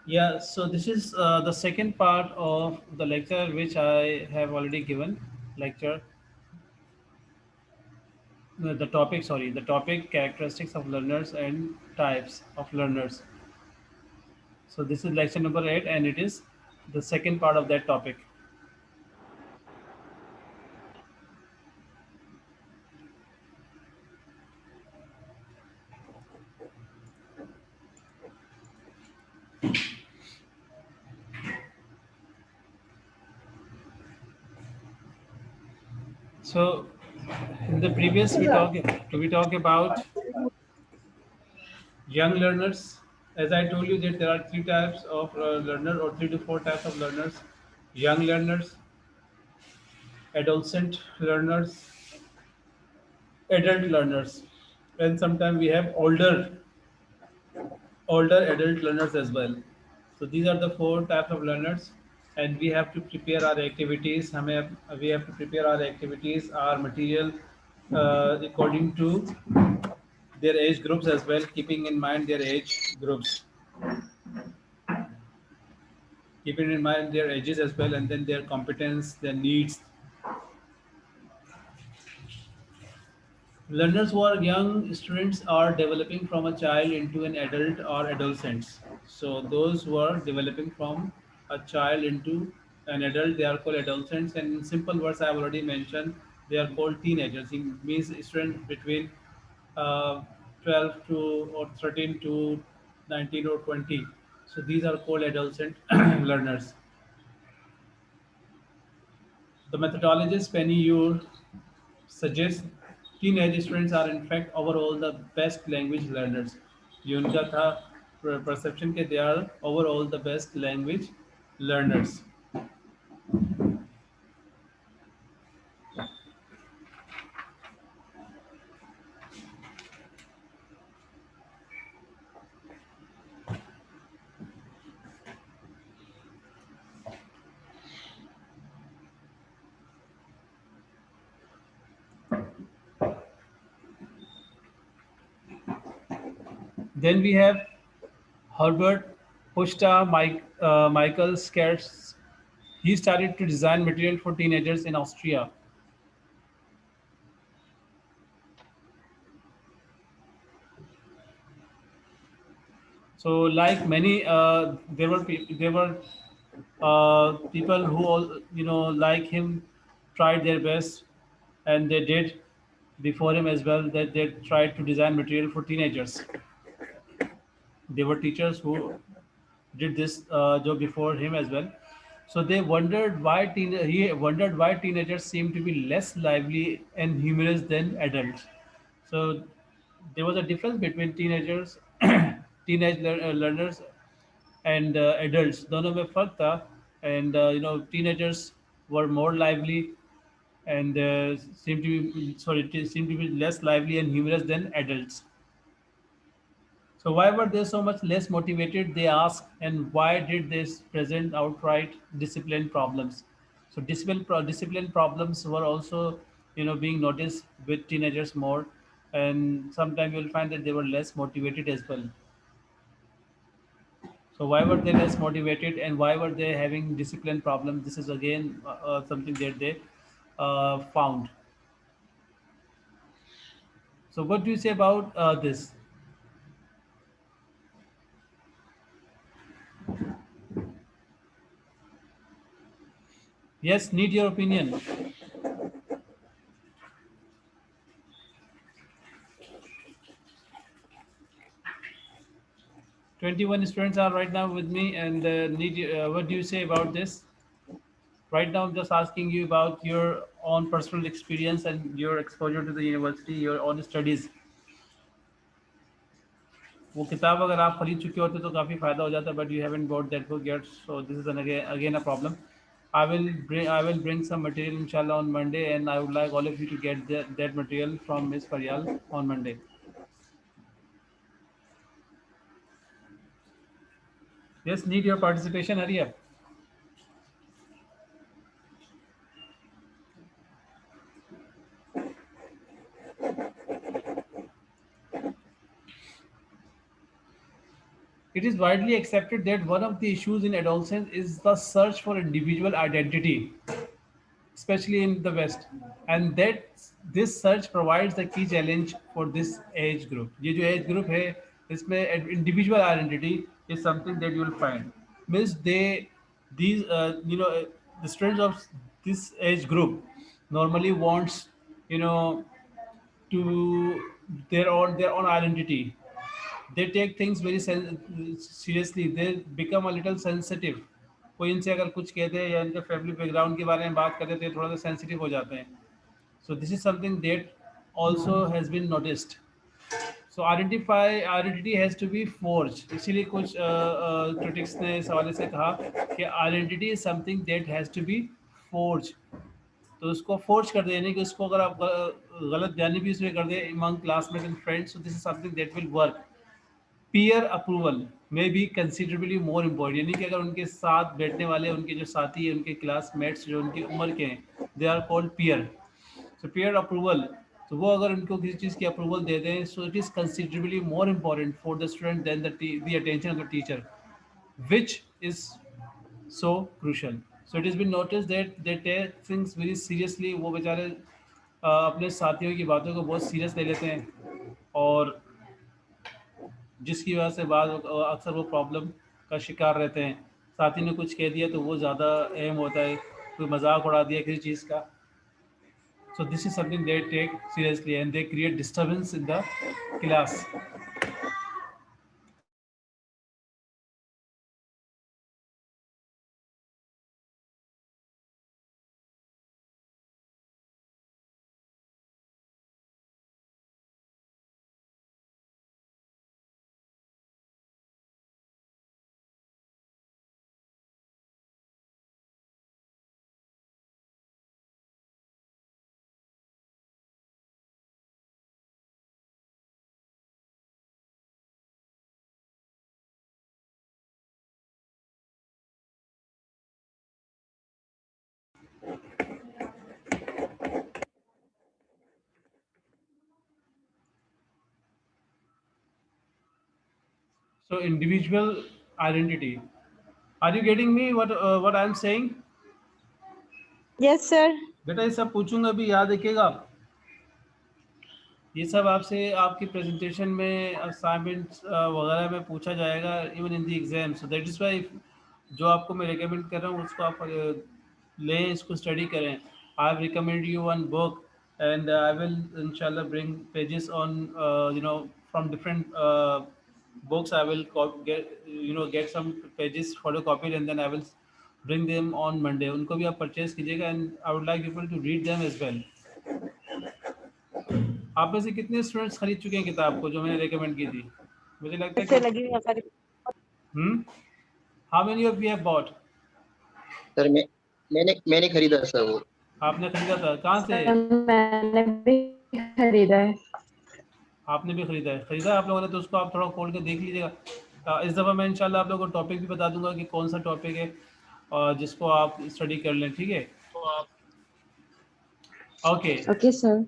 Yeah, so this is the second part of the lecture which I have already given. Lecture, the topic, sorry, the topic characteristics of learners and types of learners. So this is lecture number 8, and it is the second part of that topic. So in the previous we talk about young learners. As I told you that there are three types of learner, or three to four types of learners: young learners, adolescent learners, adult learners, and sometimes we have older adult learners as well. So these are the four types of learners, and we have to prepare our activities. We have to prepare our activities, our material, according to their age groups as well, keeping in mind their age groups, keeping in mind their ages as well, and then their competence, their needs. Learners who are young students are developing from a child into an adult or adolescents. So those who are developing from a child into an adult, they are called adolescents. And in simple words, I have already mentioned, they are called teenagers. It means students between uh, 12 to or 13 to 19 or 20. So these are called adolescent learners. The methodologist Penny Ure suggests teenage students are in fact overall the best language learners. ये उनका था perception के they are overall the best language learners. Then we have Herbert Pushta Michael Scherz. He started to design material for teenagers in Austria. So, like many, there were people who all like him tried their best, and they did before him as well. That they tried to design material for teenagers. There were teachers who did this job before him as well. So he wondered why teenagers seem to be less lively and humorous than adults. So there was a difference between learners and adults. दोनों में फर्क था, and teenagers were more lively and seemed to be less lively and humorous than adults. So why were they so much less motivated? They ask, and why did this present outright discipline problems? So discipline problems were also, being noticed with teenagers more, and sometimes you'll find that they were less motivated as well. So why were they less motivated, and why were they having discipline problems? This is again something that they found. So what do you say about this? Yes, need your opinion. 21 students are right now with me, and what do you say about this? Right now, I'm just asking you about your own personal experience and your exposure to the university, your own studies. वो किताब अगर आप खरीद चुके होते तो काफ़ी फ़ायदा हो जाता, but you haven't bought that book yet, so this is again a problem. I will bring some material inshallah on Monday, and I would like all of you to get that material from Miss Faryal on Monday. Yes, need your participation. Hurry up. It is widely accepted that one of the issues in adolescence is the search for individual identity, especially in the West, and that this search provides the key challenge for this age group. ये जो age group है, इसमें individual identity is something that you will find. Means these the students of this age group normally wants, you know, to their own identity. They take things very seriously. They become a little sensitive. कोई इनसे अगर कुछ कहते हैं या इनके family background के बारे में बात करते हैं तो थोड़ा सा सेंसिटिव हो जाते हैं. So this is something that also has been noticed. So identity has to be forged. इसीलिए कुछ critics ने इस हवाले से कहा कि identity is something that has to be forged. तो उसको फोर्स कर दे, यानी कि उसको अगर आप गलत बयानी भी उसमें कर दे among classmates and friends, so this is something that will work. Peer approval में भी कंसिडरेबली मोर इम्पोर्टेंट, यानी कि अगर उनके साथ बैठने वाले उनके जो साथी हैं, उनके क्लासमेट्स जो उनकी उम्र के हैं, they are called peer. So peer approval, तो वो अगर उनको किसी चीज़ की अप्रूवल दे दें, so it is considerably more important for the student than the attention of the teacher, which is so crucial. So it has been noticed that they take things very seriously. वो बेचारे अपने साथियों की बातों को बहुत सीरियस ले लेते हैं, और जिसकी वजह से बाद अक्सर वो प्रॉब्लम का शिकार रहते हैं. साथी ने कुछ कह दिया तो वो ज़्यादा अहम होता है, कोई मजाक उड़ा दिया किसी चीज़ का. So this is something they take seriously and they create disturbance in the class. So individual identity. Are you getting me what I am saying? Yes, sir. बेटा ये सब पूछूंगा अभी, याद रखिएगा आप. ये सब आपसे आपकी प्रेजेंटेशन में, असाइनमेंट्स वगैरह में पूछा जाएगा, even in the exam. So that is why जो आपको मैं रिकमेंड कर रहा हूँ उसको आप लें, इसको स्टडी करें. I have recommend you one book and I will इंशाल्लाह bring pages on, you know, from different books. I will get some pages photocopied and then I will bring them on Monday. उनको भी आप purchase कीजिएगा and I would like people to read them as well. आप में से कितने students खरीद चुके हैं किताब को जो मैंने रेकमेंड की थी? मुझे लगता है ऐसे कि लगी हुई हमारी। How many of you have bought? Sir मैंने खरीदा सर वो। आपने खरीदा था? कहाँ से? मैंने भी खरीदा है। आपने भी खरीदा है? खरीदा है आप लोगों ने, तो उसको आप थोड़ा खोल के देख लीजिएगा. इस दफ़ा मैं इंशाल्लाह आप लोगों को टॉपिक भी बता दूंगा कि कौन सा टॉपिक है जिसको आप स्टडी कर लें. ठीक है? Okay. Okay sir.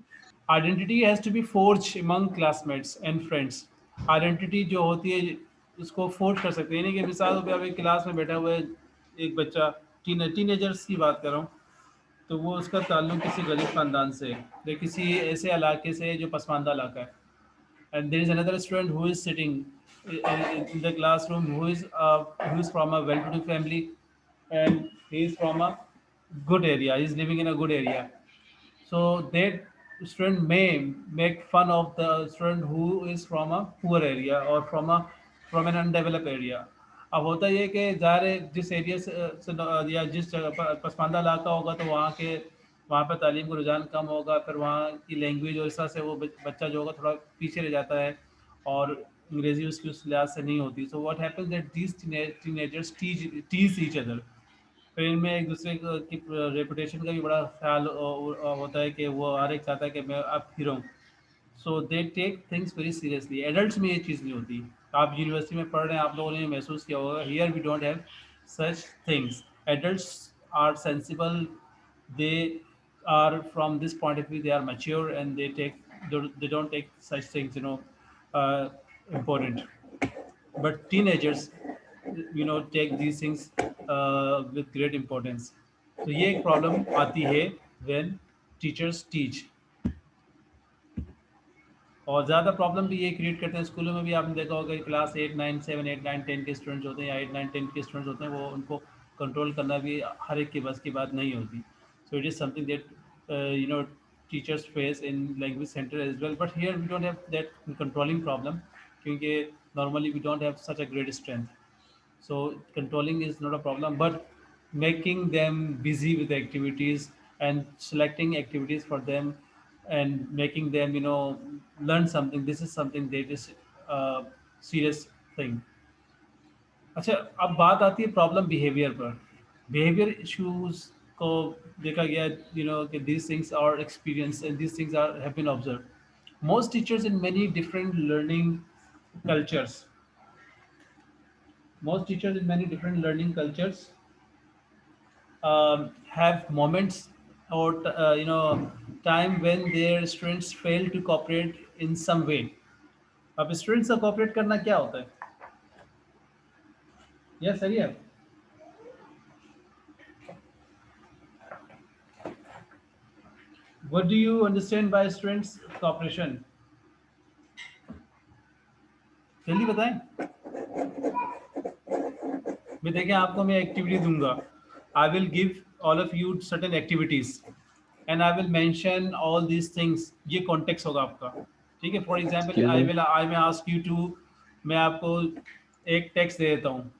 Identity has to be forge among classmates and friends. Identity जो होती है उसको फोर्ज कर सकते हैं, यानी कि मिसाल पे आप एक क्लास में बैठा हुआ है एक बच्चा, टीनेजर्स की बात कर रहा हूँ, तो वो उसका ताल्लुक किसी गरीब ख़ानदान से है या किसी ऐसे इलाके से जो पसमानदा इलाका है. And there is another student who is sitting in the classroom who is from a well-to-do family, and he is from a good area. He is living in a good area. So that student may make fun of the student who is from a poor area or from an undeveloped area. अब होता ये कि ज़ाहिर है जिस area या जिस जगह पर पसमानदा इलाका होगा तो वहाँ पर तालीम का रुझान कम होगा, फिर वहाँ की लैंग्वेज और इस तरह से वो बच्चा जो होगा थोड़ा पीछे रह जाता है और अंग्रेज़ी उसकी उस लिहाज से नहीं होती. So what happens that these teenagers tease each other. फिर इनमें एक दूसरे की रेपुटेशन का भी बड़ा ख्याल होता है कि वो हर एक चाहता है कि मैं अब हीरो हूँ. So they take things very seriously. Adults में ये चीज़ नहीं होती. आप यूनिवर्सिटी में पढ़ रहे हैं, आप लोगों ने महसूस किया होगा, here we don't have such things. Adults are sensible. They are from this point of view they are mature and they don't take such things, important. but teenagers, take these things with great importance. तो ये एक problem आती है when teachers teach. और ज़्यादा problem भी ये create करते हैं स्कूलों में भी। आपने देखा होगा कि क्लास 8 9 7 8 9 10 के स्टूडेंट्स होते हैं या 8 9 10 के स्टूडेंट्स होते हैं, वो उनको कंट्रोल करना भी हर एक की बस की बात नहीं होती. So it is something that teachers face in language centre as well, but here we don't have that controlling problem, क्योंकि normally we don't have such a great strength. So controlling is not a problem, but making them busy with activities and selecting activities for them and making them learn something, this is something that is a serious thing. अच्छा, अब बात आती है problem behaviour पर. Behaviour issues को देखा गया, कि these things are experienced and these things are have been observed. Most teachers in many different learning cultures, most teachers in many different learning cultures have moments or time when their students fail to cooperate in some way. अब students का cooperate करना क्या होता है? Yes, सही है. What do you understand by students cooperation? जल्दी बताएं. मैं देखें, आपको मैं एक्टिविटी दूंगा. I will give all of you certain activities and I will mention all these things. ये कॉन्टेक्स्ट होगा आपका, ठीक है? For example I may ask you to, मैं आपको एक टेक्स्ट दे देता हूँ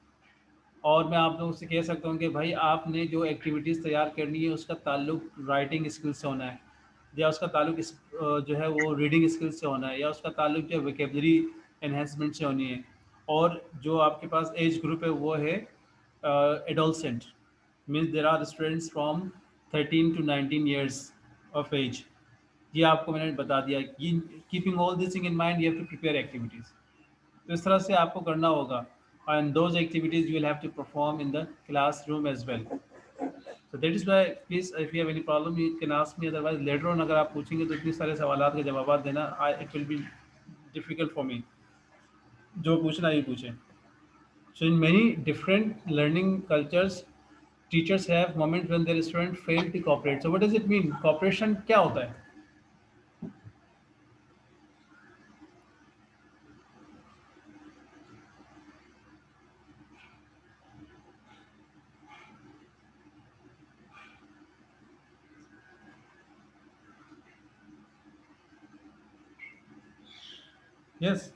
और मैं आप लोगों से कह सकता हूँ कि भाई आपने जो एक्टिविटीज़ तैयार करनी है उसका ताल्लुक राइटिंग स्किल से होना है, या उसका ताल्लुक जो है वो रीडिंग स्किल से होना है, या उसका ताल्लुक जो वोकेबलरी एनहेंसमेंट से होनी है. और जो आपके पास एज ग्रुप है वो है adolescent, means there are students from 13 to 19 years of age. ये आपको मैंने बता दिया. Keeping all this thing in mind, you have to prepare activities. तो इस तरह से आपको करना होगा, and those activities you will have to perform in the classroom as well. So that is why, please, if you have any problem you can ask me, otherwise later on अगर आप पूछेंगे तो इतने सारे सवालात के जवाब देना it will be difficult for me. जो पूछना ही पूछें. So in many different learning cultures, teachers have moments when their students fail to cooperate. So what does it mean? Cooperation क्या होता है? Yes,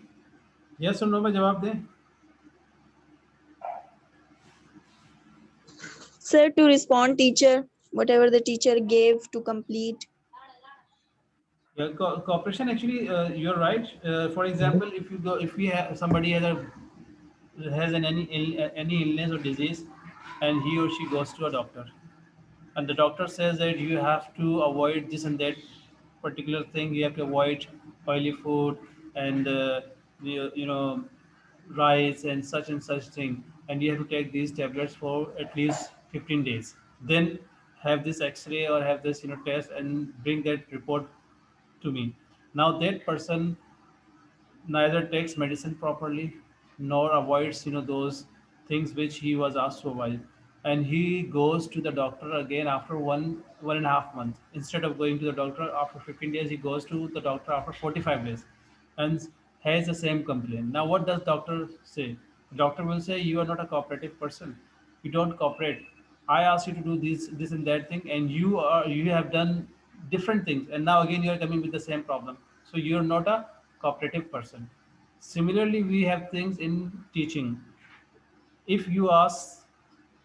yes or no में जवाब दें. Sir, to respond teacher, whatever the teacher gave to complete. Yeah, cooperation actually, you're right. For example, if we have somebody has any illness or disease, and he or she goes to a doctor, and the doctor says that you have to avoid this and that particular thing. You have to avoid oily food and rice and such thing, and you have to take these tablets for at least 15 days. Then have this X-ray or have this test and bring that report to me. Now that person neither takes medicine properly nor avoids those things which he was asked to avoid, and he goes to the doctor again after 1.5 months. Instead of going to the doctor after 15 days, he goes to the doctor after 45 days and has the same complaint. Now what does doctor say? The doctor will say, you are not a cooperative person, you don't cooperate. I asked you to do this and that thing, and you have done different things, and now again you are coming with the same problem. So you're not a cooperative person. Similarly, we have things in teaching. If you ask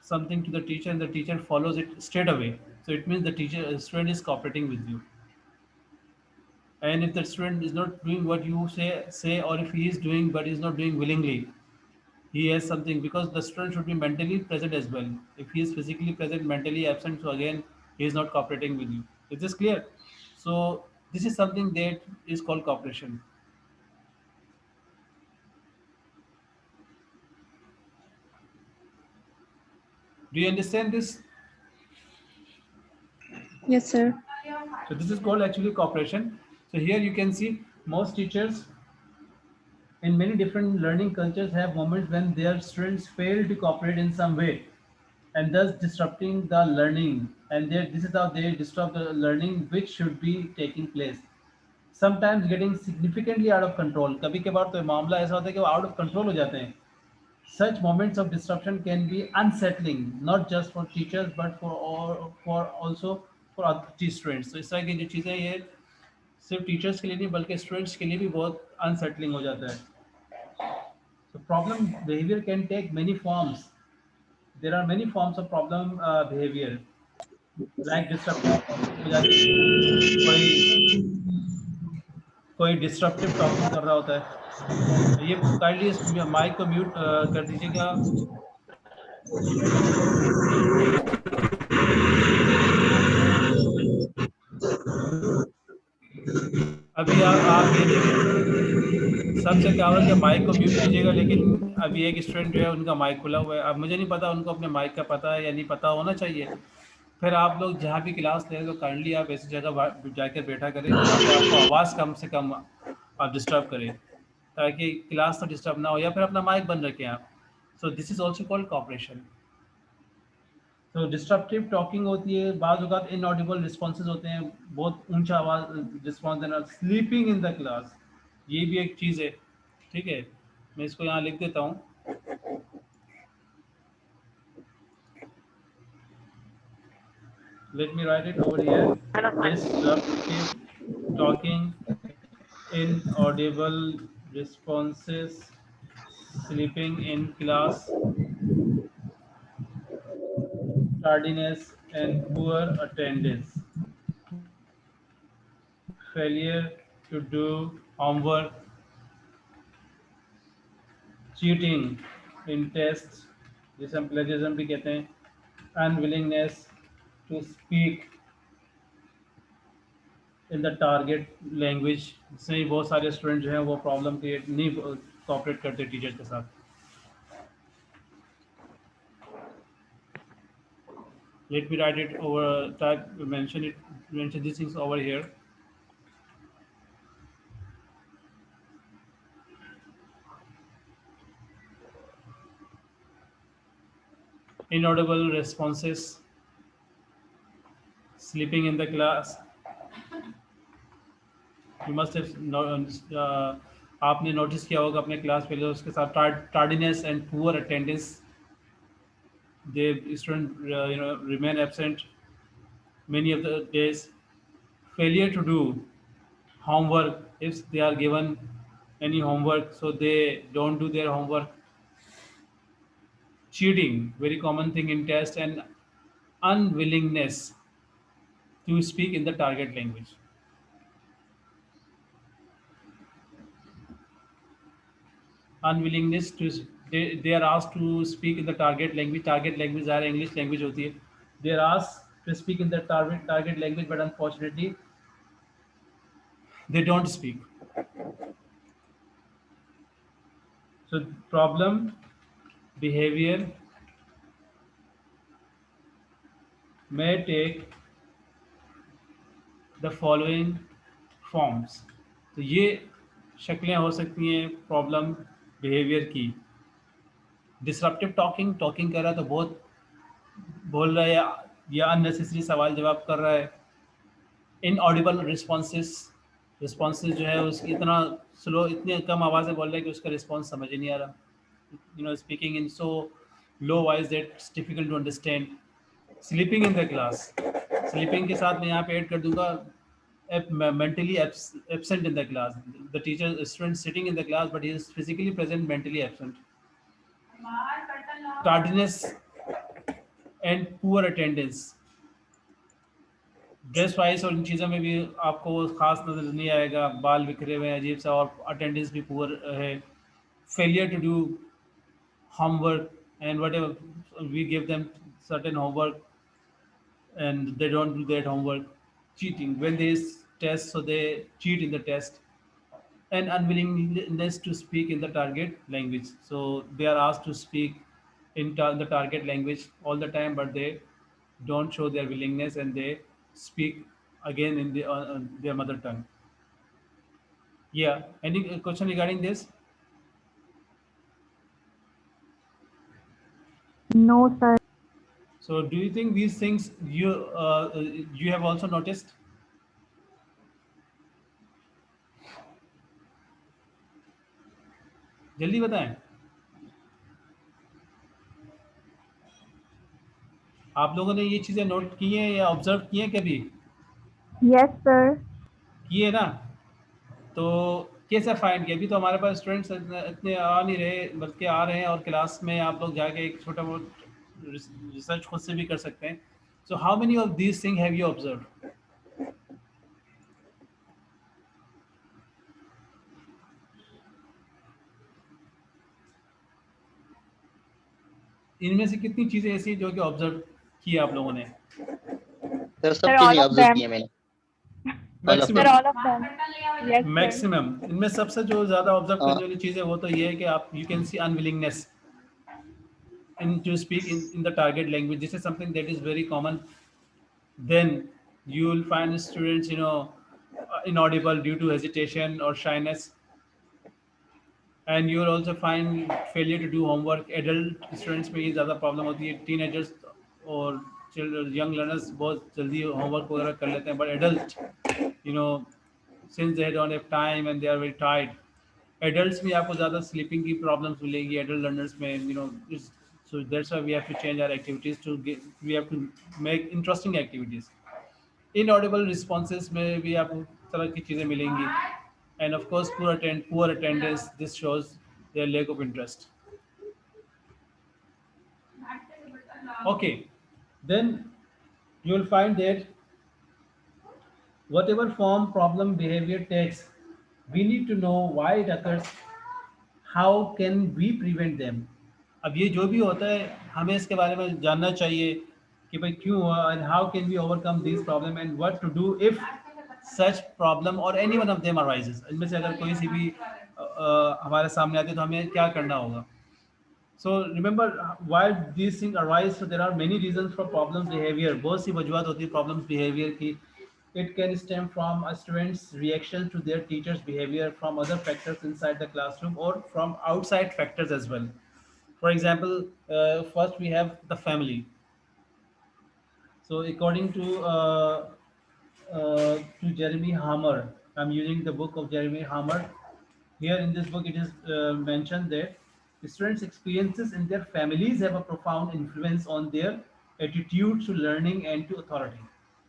something to the teacher and the teacher follows it straight away, so it means the student is cooperating with you. And if the student is not doing what you say, or if he is doing but is not doing willingly, he has something, because the student should be mentally present as well. If he is physically present, mentally absent, so again he is not cooperating with you. Is this clear? So this is something that is called cooperation. Do you understand this? Yes, sir. So this is called actually cooperation. So here you can see most teachers In many different learning cultures have moments when their students fail to cooperate in some way and thus disrupting the learning, and this is how they disrupt the learning which should be taking place, sometimes getting significantly out of control. कभी कभार तो मामला ऐसा होता है कि वो out of control हो जाते हैं. Such moments of disruption can be unsettling, not just for teachers but for also for other students. तो इस तरह की जो चीज़ें ये सिर्फ टीचर्स के लिए नहीं बल्कि स्टूडेंट्स के लिए भी बहुत अनसेटलिंग हो जाता है. So problem behavior can take many forms. There are many forms of problem behavior, like disruptive हो जाती है. कोई डिस्ट्रप्टिव टॉकिंग कर रहा होता है. ये काइंडली इस माइक को म्यूट कर दीजिएगा. अभी आप ये देखिए, सबसे क्या होगा कि माइक को म्यूट कीजिएगा, लेकिन अभी एक स्टूडेंट जो है उनका माइक खुला हुआ है. अब मुझे नहीं पता उनको अपने माइक का पता है या नहीं पता होना चाहिए. फिर आप लोग जहाँ भी क्लास ले तो काइंडली आप ऐसी जगह जाकर बैठा करें जहाँ पे आपको आवाज़ कम से कम आप डिस्टर्ब करें, ताकि क्लास तो डिस्टर्ब ना हो, या फिर अपना माइक बंद रखें आप. So this is also called cooperation. तो डिस्ट्रप्टिव टॉकिंग होती है, बाज़ औक़ात इनऑडिबल रिस्पॉन्सेज होते हैं, बहुत ऊंचा आवाज़ रिस्पॉन्स देना, स्लीपिंग इन द क्लास, ये भी एक चीज़ है. ठीक है, मैं इसको यहाँ लिख देता हूँ. Let me write it over here. Disruptive talking, inaudible responses, sleeping in class, tardiness and poor attendance, failure to do homework, cheating in tests, जिसे हम plagiarism भी कहते हैं, unwillingness to speak in the target language, जिसमें बहुत सारे student जो हैं वो प्रॉब्लम क्रिएट नहीं कोऑपरेट करते टीचर्स के साथ. Let me write it over, mention these things over here. Inaudible responses, sleeping in the class. You must have आपने नोटिस किया होगा अपने क्लास पे, उसके साथ tardiness and poor attendance. The student remain absent many of the days. Failure to do homework, if they are given any homework so they don't do their homework. Cheating, very common thing in test, and unwillingness to speak in the target language. Unwillingness to they are asked to speak in the target language. Target language ज़ाहिर English language होती है. They are asked to speak in the target language, but unfortunately they don't speak. So problem behavior may take the following forms. तो ये शक्लें हो सकती हैं problem behaviour की. Disruptive talking कर रहा है तो बहुत बोल रहा है या अननेसेसरी सवाल जवाब कर रहा है. इनऑडिबल रिस्पॉन्सेस जो है उसकी इतना स्लो, इतनी कम आवाज़ में बोल रहा है कि उसका रिस्पॉन्स समझ ही नहीं आ रहा. Speaking in so low voice that it's difficult to understand. Sleeping in the class, sleeping के साथ मैं यहाँ पे ऐड कर दूंगा mentally absent in the class. The student sitting in the class but he is physically present, mentally absent. Tardiness and poor attendance. Dress wise और इन चीज़ों में भी आपको खास नजर नहीं आएगा, बाल बिखरे हुए हैं अजीब सा, और अटेंडेंस भी पुअर है. Failure to do homework, and whatever we give them certain homework and they don't do that homework. Cheating, when there is test so they cheat in the test. And unwillingness to speak in the target language, so they are asked to speak in the target language all the time but they don't show their willingness and they speak again in their mother tongue. Yeah, any question regarding this? No, sir. So do you think these things you have also noticed? जल्दी बताएं, आप लोगों ने ये चीज़ें note की हैं या ऑब्जर्व की हैं कभी? Yes, sir. किए ना? तो कैसा फाइंड किया? अभी तो हमारे पास स्टूडेंट्स इतने आ नहीं रहे, बल्कि आ रहे हैं, और क्लास में आप लोग जाके एक छोटा बहुत रिसर्च खुद से भी कर सकते हैं. So how many of these thing have you observe? इनमें से कितनी चीज़ें ऐसी हैं जो कि ऑब्जर्व की आप लोगों ने? सर सब Sir, चीजें all of ऑब्जर्व them. की है मैंने. All of Sir, maximum. them. all of them. Yes, sir. Maximum इनमें सबसे जो ज़्यादा ऑब्जर्व हाँ. करने वाली चीज़ है वो तो ये है कि आप you can see unwillingness in to speak in the target language. This is something that is very common. Then you will find students, inaudible due to hesitation or shyness, and you will also find failure to do homework. Adult students में ये ज़्यादा problem होती है. Teenagers और young learners बहुत जल्दी homework वगैरह कर लेते हैं, but adult, you know, since they don't have time and they are very tired, adults में आपको ज़्यादा sleeping की problems मिलेगी adult learners में, so that's why we have to change our activities we have to make interesting activities. Inaudible responses में भी आपको तरह की चीज़ें मिलेंगी, and of course poor attendance. This shows their lack of interest. Okay, then you will find that whatever form problem behavior takes, we need to know why it occurs. How can we prevent them? अब ये जो भी होता है हमें इसके बारे में जानना चाहिए कि भाई क्यों हुआ, and how can we overcome these problem and what to do if such problem or any one of them arises. इनमें से अगर कोई सी भी हमारे सामने आती है तो हमें क्या करना होगा. So remember why these things arise. So there are many reasons for problems behavior. बहुत सी वजूहत होती है problems behavior की. It can stem from a student's reaction to their teacher's behavior, from other factors inside the classroom, or from outside factors as well. For example, first we have the family. So according to Jeremy Hammer, I'm using the book of Jeremy Hammer. Here in this book, it is mentioned that students' experiences in their families have a profound influence on their attitude to learning and to authority.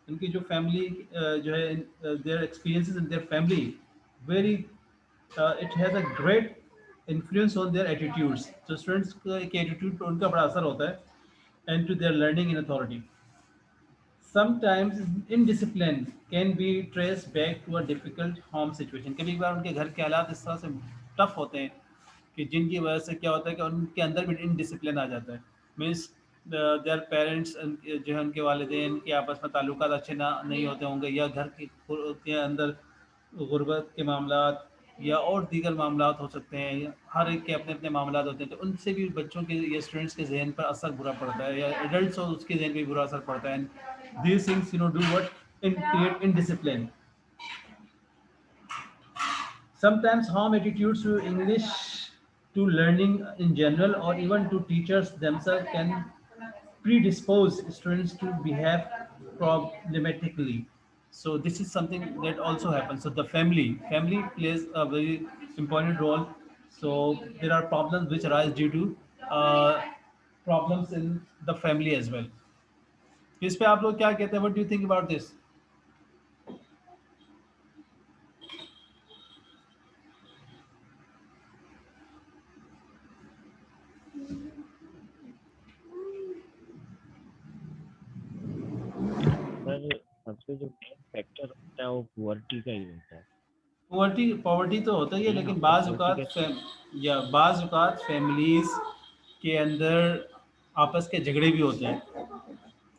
इनकी जो family जो है their experiences in their family very it has a great influence on their attitudes. So students के attitude पर उनका बड़ा असर होता है, and to their learning and authority. Sometimes indiscipline can be traced back to a difficult home situation. कभी बार उनके घर के हालात इस तरह से टफ होते हैं कि जिनकी वजह से क्या होता है कि उनके अंदर भी इनडिसिप्लिन आ जाता है. मीन्स देयर पेरेंट्स जो है उनके वालिदैन के आपस में ताल्लुकात अच्छे ना नहीं होते होंगे, या घर के अंदर गुर्बत के मामलात या और दीगर मामलात हो सकते हैं, या हर एक के अपने अपने मामलात होते हैं, तो उनसे भी बच्चों के या स्टूडेंट्स के जहन पर असर बुरा पड़ता है, या एडल्ट्स हो उसके जहन पर भी बुरा असर पड़ता है. These things do what in create indiscipline. Sometimes home attitudes to English, to learning in general, or even to teachers themselves can predispose students to behave problematically. So this is something that also happens. So the family plays a very important role. So there are problems which arise due to problems in the family as well. इस पे आप लोग क्या कहते हैं? What do you think about this? Sir सबसे जो main factor होता है वो पुअर्टी का ही होता है. पॉवर्टी तो होता ही है, लेकिन बाज़ औकात फैमिलीज के अंदर आपस के झगड़े भी होते हैं.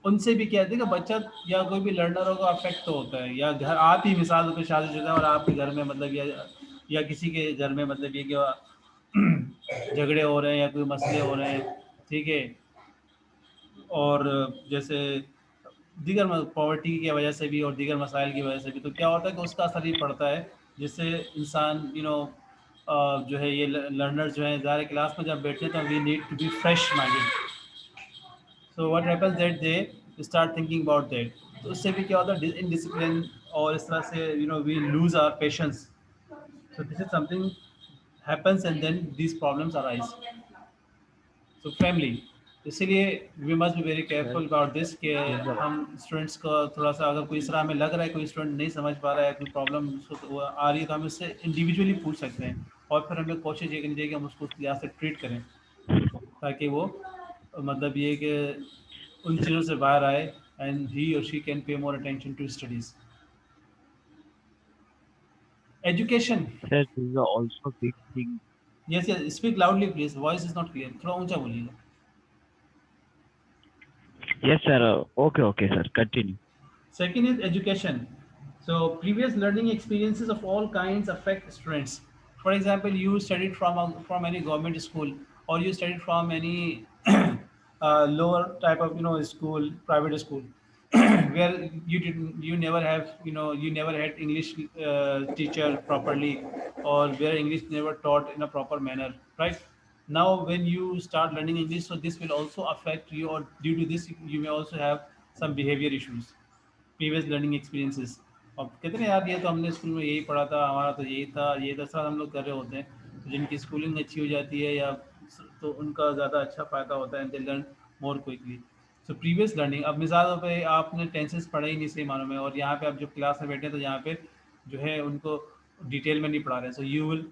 उनसे भी क्या है कि बच्चा या कोई भी लर्नर होगा अफेक्ट तो होता है, या घर आप ही मिसाल पे शादीशुदा और आपके घर में मतलब या किसी के घर में मतलब ये कि झगड़े हो रहे हैं या कोई मसले हो रहे हैं, ठीक है, और जैसे दीगर पॉवर्टी की वजह से भी और दीगर मसाइल की वजह से भी, तो क्या होता है कि उसका असर ही पड़ता है, जिससे इंसान जो है ये लर्नर्स जो है ज़ाहिर क्लास में जब बैठते हैं तो we need to be fresh minded. So what happens that they start thinking about that. तो उससे भी क्या होता है indiscipline और इस तरह से we lose our patience. So this is something happens and then these problems arise. So family. इसीलिए we must be very sir careful about this कि इज हम स्टूडेंट्स को थोड़ा सा अगर कोई इस तरह हमें लग रहा है कोई स्टूडेंट नहीं समझ पा रहा है कोई प्रॉब्लम उसको तो आ रही है तो हम उससे इंडिविजुअली पूछ सकते हैं और फिर हमें कोशिश ये करनी चाहिए कि हम उसको उस लिहाज से ट्रीट करें ताकि वो मतलब ये कि उन चीज़ों से बाहर आए एंड ही और she can pay more attention to studies education sir this also big thing. Yes yes speak loudly please voice is not clear थोड़ा ऊंचा बोलिएगा yes sir. Okay sir, continue. second is education so previous learning experiences of all kinds affect students for example you studied from any government school or you studied from any lower type of school private school where you never have you never had English teacher properly or where English never taught in a proper manner right now when you start learning English so this will also affect you or due to this you may also have some behavior issues previous learning experiences अब कितने यार ये तो हमने school में यही पढ़ा था हमारा तो यही था ये दस साल हम लोग कर रहे होते हैं तो जिनकी स्कूलिंग अच्छी हो जाती है या तो उनका ज़्यादा अच्छा फ़ायदा होता है they learn more quickly so previous learning अब मिसाल पे आपने टेंसेस पढ़े ही नहीं सही मानो में और यहाँ पे आप जब क्लास में बैठे तो यहाँ पे जो है उनको डिटेल में नहीं पढ़ा रहे so you will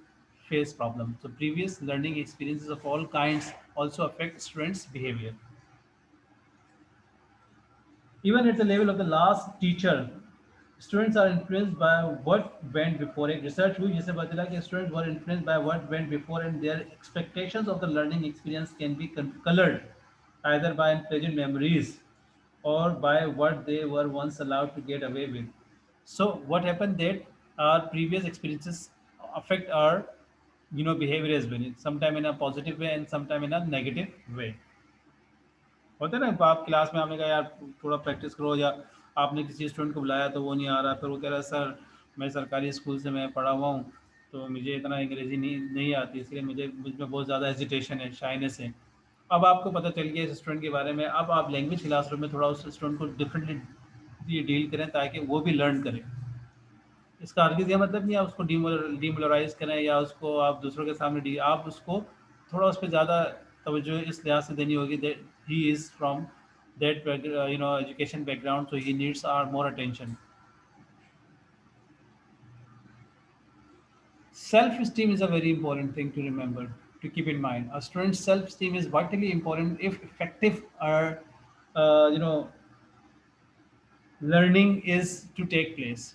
face problem so previous learning experiences of all kinds also affect students behaviour even at the level of the last teacher students are influenced by what went before एक research हुई जिससे पता चला कि students were influenced by what went before and their expectations of the learning experience can be colored either by unpleasant memories or by what they were once allowed to get away with so what happened that our previous experiences affect our behavior as well sometime in a positive way and sometime in a negative way होता है ना आप class में आपने कहा यार थोड़ा practice करो या आपने किसी स्टूडेंट को बुलाया तो वो नहीं आ रहा फिर वो कह रहा है सर मैं सरकारी स्कूल से मैं पढ़ा हुआ हूँ तो मुझे इतना अंग्रेज़ी नहीं आती इसलिए मुझ में बहुत ज़्यादा हेजिटेशन है शाइनेस है अब आपको पता चल गया इस स्टूडेंट के बारे में अब आप लैंग्वेज क्लासरूम में थोड़ा उस स्टूडेंट को डिफरेंटली डील करें ताकि वो भी लर्न करें इसका हरगिज़ ये मतलब नहीं आप उसको डीमोरलाइज करें या उसको आप दूसरों के सामने आप उसको थोड़ा उस पर ज़्यादा तवज्जो इस लिहाज से देनी होगी that he is from that education background so he needs are more attention self-esteem is a very important thing to remember to keep in mind a student's self-esteem is vitally important if effective you know learning is to take place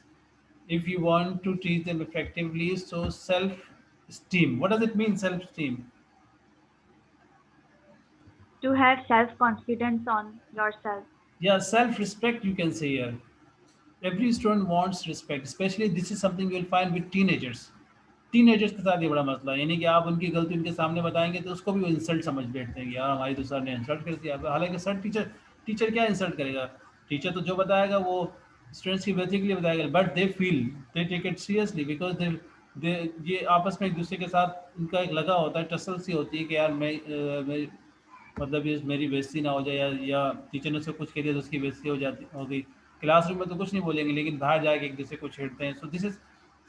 if you want to teach them effectively so self-esteem what does it mean self-esteem To have self-confidence on yourself. yeah self-respect you can say here every student wants respect especially this is something you'll find with teenagers के साथ ये बड़ा मसला है यानी कि आप उनकी गलती उनके सामने बताएंगे तो उसको भी वो इंसल्ट समझ बैठते हैं कि यार हमारी तो सर ने इंसल्ट कर दिया हालांकि सर टीचर क्या इंसल्ट करेगा टीचर तो जो बताएगा वो स्टूडेंट्स की बेहतरी के लिए बताएगा but they feel they take it seriously because they ये आपस में एक दूसरे के साथ उनका एक लगा होता है टसल सी होती है कि यार मैं मतलब ये मेरी बेइज्जती ना हो जाए या टीचर ने उसको कुछ कह दिया तो उसकी बेइज्जती हो गई क्लासरूम में तो कुछ नहीं बोलेंगे लेकिन बाहर जाके एक दूसरे को छेड़ते हैं सो this is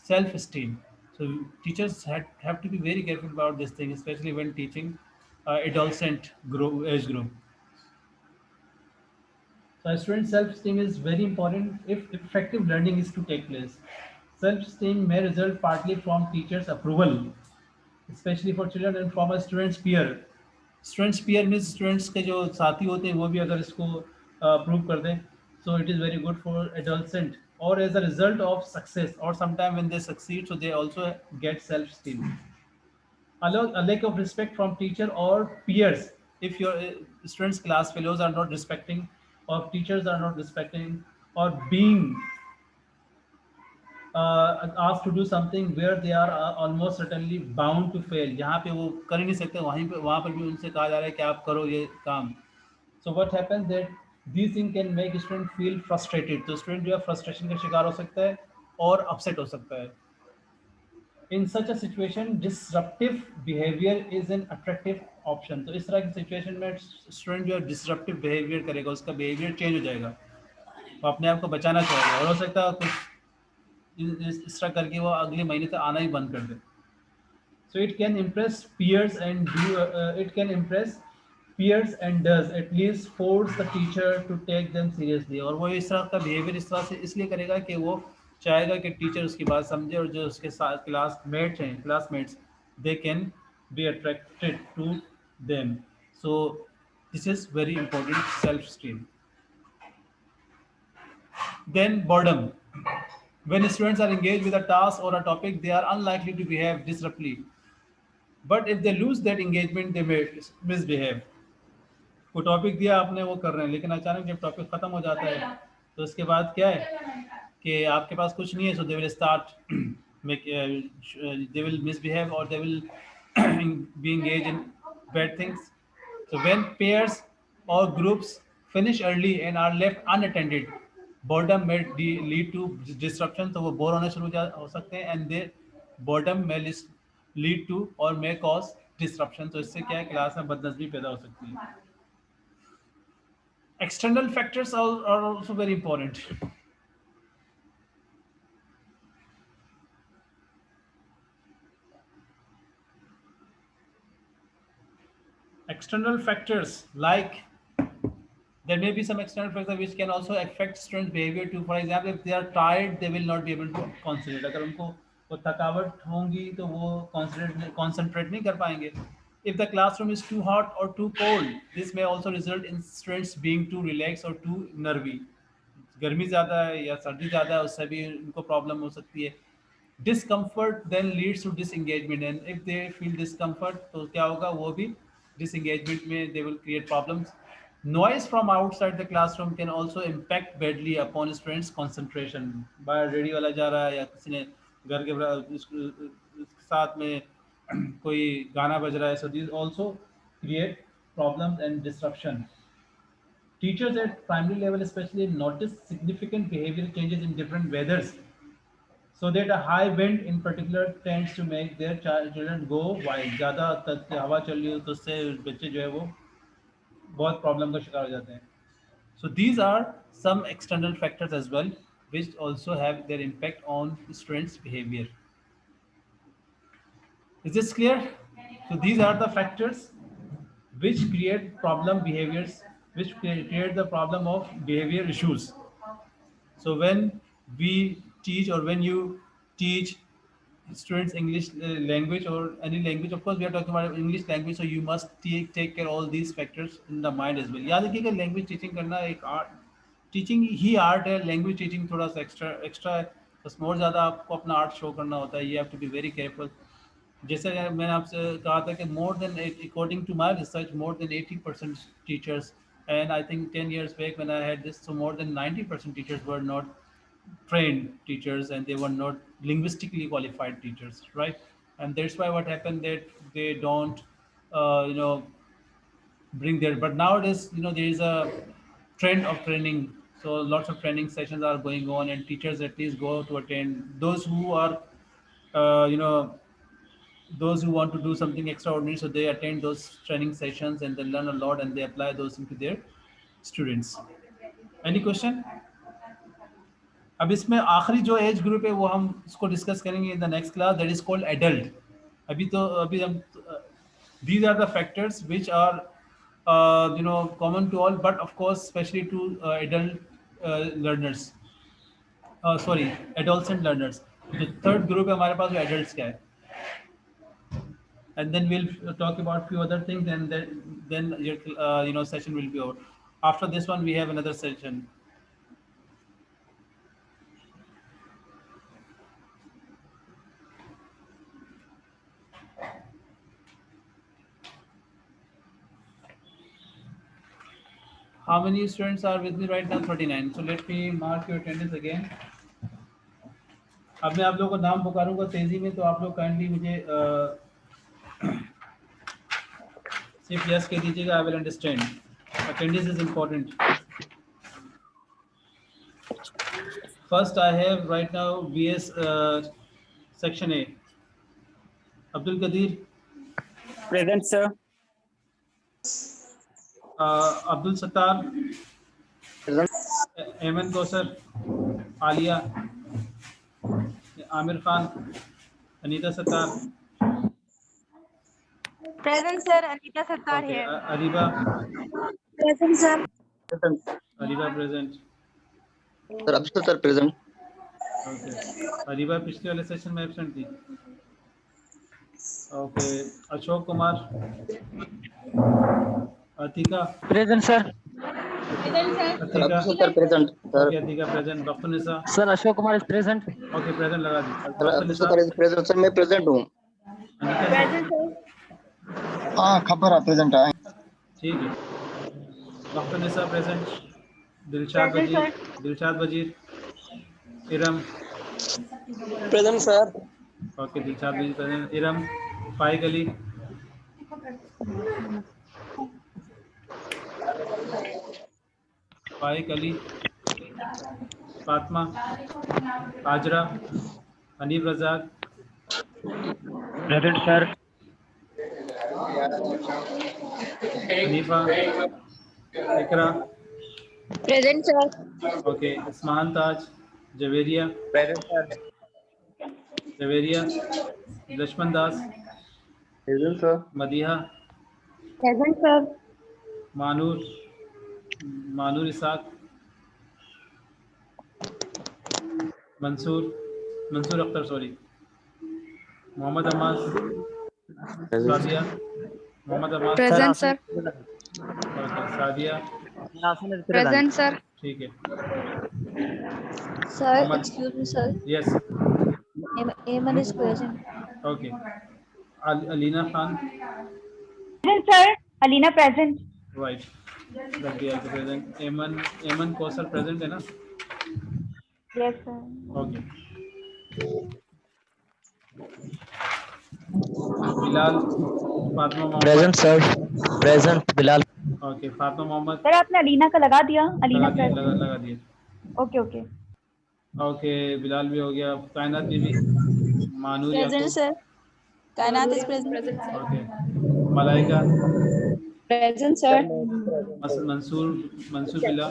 self esteem so teachers have to be very careful about this thing especially when teaching adolescent age group so student self-esteem is very important if effective learning is to take place self-esteem may result partly from teachers approval especially for children and from a students peer means students के जो साथी होते हैं वो भी अगर इसको approve कर दें so it is very good for adolescent or as a result of success or sometime when they succeed so they also get self-esteem a lack of respect from teacher or peers if your students class fellows are not respecting or teachers are not respecting or being asked to do something where they are almost certainly bound to fail यहाँ पे वो कर ही नहीं सकते वहाँ पर भी उनसे कहा जा रहा है कि आप करो ये काम so what happens that these things can make student feel frustrated तो student जो है frustration का शिकार हो सकता है और upset हो सकता है In such a situation disruptive behavior is an attractive option. तो इस तरह की सिचुएशन में स्टूडेंट जो है डिसरप्टिव बिहेवियर करेगा, उसका बिहेवियर चेंज हो जाएगा, वो अपने आप को बचाना चाहेगा, और हो सकता है कुछ इस तरह करके वो अगले महीने तक आना ही बंद कर दे. So it can impress peers and it can impress peers and does at least force the teacher to take them seriously. और वो इस तरह का बिहेवियर इस तरह से इसलिए करेगा कि वो चाहेगा कि टीचर उसकी बात समझे, और जो उसके साथ classmates they can be attracted to them. So this is very important, self-esteem. Then boredom. When students are engaged with a task or a topic, they are unlikely to behave disruptively. But if they lose that engagement, they may misbehave. वो topic दिया आपने, वो कर रहे हैं, लेकिन अचानक जब टॉपिक खत्म हो जाता है तो उसके बाद क्या है कि आपके पास कुछ नहीं है, so they will start they will misbehave, or they will be engaged in bad things. So when pairs or groups finish early and are left unattended, boredom may lead to disruption. तो वो bore होने शुरू हो सकते हैं, and they boredom may lead to or may cause disruption. तो इससे क्या है, क्लास में बदनज़मी पैदा हो सकती है. External factors are also very important. External factors, like there may be some external factors which can also affect students' behavior too. For example, if they are tired, they will not be able to concentrate. अगर उनको वो थकावट होंगी तो वो concentrate नहीं कर पाएंगे. If the classroom is too hot or too cold, this may also result in students being too relaxed or too nervy. गर्मी ज़्यादा है या सर्दी ज़्यादा है, उससे भी उनको प्रॉब्लम हो सकती है. Discomfort then leads to disengagement, and if they feel discomfort, तो क्या होगा, वो भी disengagement में they will create problems. Noise from outside the classroom can also impact badly upon students' concentration. बाहर रेडियो वाला जा रहा है या किसी ने घर के साथ में कोई गाना बज रहा है, so these also create problems and disruption. Teachers at primary level especially notice significant behavior changes in different weathers, so that a high wind in particular tends to make their children go wild. ज़्यादा हवा चल रही हो तो उससे बच्चे जो है वो बहुत प्रॉब्लम का शिकार हो जाते हैं. So these are some external factors as well, which also have their impact on students' behavior. Is this clear? So these are the factors which create problem behaviors, which create the problem of behavior issues. So when we teach, or when you teach students English language or any language, of course we are talking about English language, so you must take care all these factors in the mind as well. याद रखिएगा, language teaching करना एक art, teaching ही art है, language teaching थोड़ा सा extra है, बस मोर ज़्यादा आपको अपना आर्ट शो करना होता है. You have to be very careful. जैसे मैंने आपसे कहा था कि more than, according to my research, more than 80% teachers, and I think 10 years back when I had this, so more than 90% teachers were not trained teachers, and they were not linguistically qualified teachers, right? And that's why what happened, that they don't you know bring their, but nowadays there is a trend of training, so lots of training sessions are going on, and teachers at least go to attend. Those who are those who want to do something extraordinary, so they attend those training sessions and they learn a lot and they apply those into their students. Any question? अब इसमें आखिरी जो age group है वो हम इसको discuss करेंगे in the next class, that is called adult. अभी हम these are the factors which are common to all, but of course especially to adult learners, sorry, adolescent learners. The third group है हमारे पास, वो adults का है. And then we'll talk about few other things, and then your session will be over. After this one we have another session. How many students are with me right now? 39. So let me mark your attendance again. अब मैं आप लोगों को नाम पुकारूंगा तेजी में, तो आप लोग काइंडली मुझे सिर्फ यस कह दीजिएगा. I will understand. Attendance is important. First I have right now BS section A. Abdul Qadir, Present, sir. Abdul Sattar, Present. Ayman Kausar, Alia, Amir Khan, Anita Sattar. Present, sir. Anita Sattar Okay, here. Ariba, Present, sir. Present. Ariba present. Sir, Abhishek sir present. Okay Ariba पिछले वाले session में absent थी. Okay Ashok Kumar, Atika, Present, sir. Sir, Atika, Abhishek sir present. Sir, okay Atika present. Doctor Nisa, Sir, Ashok Kumar is present. Okay present लगा दी. sir, doctor Abhishek Nisa, sir is present. Sir, मैं present हूँ. Anika Present, sir, sir. हाँ, खबर है present है. ठीक है. Doctor Nisa present. Dilshad Present, Wazir, sir. Dilshad Wazir, Iram, Present, sir. Okay Dilshad Wazir present. Iram, Faiq Ali, Faiq Ali, Fatima, Hajra, Hanif Razzaq, Present, sir. Hanifa, Iqra, Present, sir. Okay Usman Taj, Javeria, Present, sir. Javeria, Laxman Das, Present sir. Madiha, Present, sir. Manoor, Manoor Ishaq, Mansoor, Mansoor Akhtar sorry, Mohammad Ammas, Sadia, Mohammad Ammas, Present, sir. Okay Sadia, Asan is Present, sir. ठीक है. Sir, Mohammed. excuse me, sir. Yes Aman is present. Okay. Alina Khan, Present, sir. Alina present. Right लग गया कि present. एमन, एमन Kausar present है ना. Yes, sir. Okay. Bilal, Fatima Mohammed, Present, sir. Present, Bilal. Okay Fatima Mohammed, Sir, आपने अलीना का लगा दिया. लगा Alina दिया, present. लगा दिए. Okay, okay. ओके बिलाल भी हो गया. Kainat Bibi, Manoor Present, Yakub, sir. Kainat is present. Okay. Malaika, Present, sir. Mansoor, Mansoor Billa,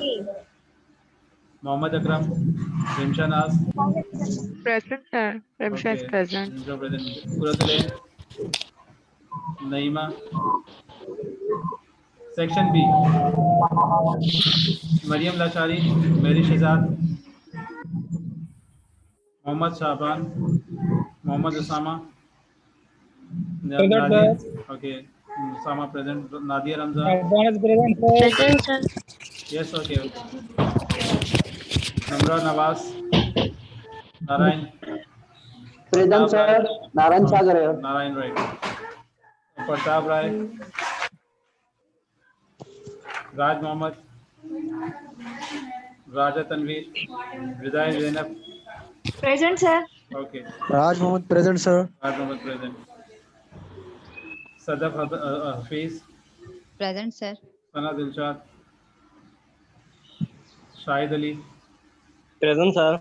Mohammed अकरम, रिमशा नाज, Present, sir. Ramsha is present. Rimsha present. Qurratulain, Naima. Section B, Mariam Lachari, Meri Shahzad, Mohammed Shaban, Mohammed Usama, Nadia, okay Usama present. Nadia Ramzan, Present, sir. Yes okay. Namra Nawaz, Narayan, Present sir. Narayan Sagar है. नारायण राय, प्रताप राय, राज मोहम्मद, राजा तनवीर, विदाई Zainab, Present, sir. Okay Raj Mohammed present, sir. Raj Mohammed present. Sadaf Hafeez, Present, sir. Sana Dilshad, Shahid Ali, Present, sir.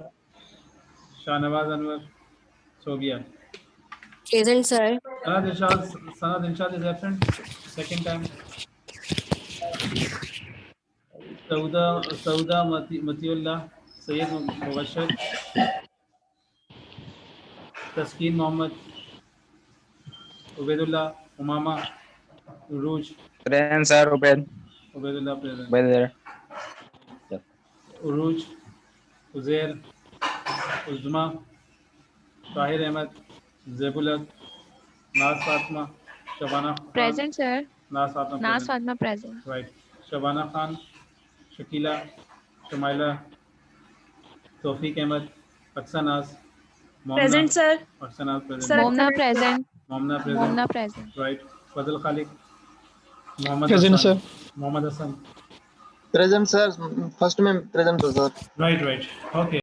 Shahnawaz Anwar, Sobia. Present, sir. Sana Dilshad is absent second time. Sauda Matiullah, Syed Mubashar, Taskeen Mohammed, Ubaidullah, Umama, Urooj, Present, sir. Ubaidullah present. Present. Urooj, Uzair, उज़मा, Tahir Ahmad, ज़ैबुलक, नाज Fatima, Shabana Khan, Present, sir. Naz Fatima Nas present. Fatma present. Right. Shabana Khan, Shakeela, Shumaila, Taufiq Ahmed, Aqsa Naz, Present, sir. Aqsa Naz present. Sir. Momna present. Momna present. Momna present. राइट. Fazal Khaliq, Mohammed Present, Hasan, Mohammed Hasan. Present sir. First में present sir. Right right okay.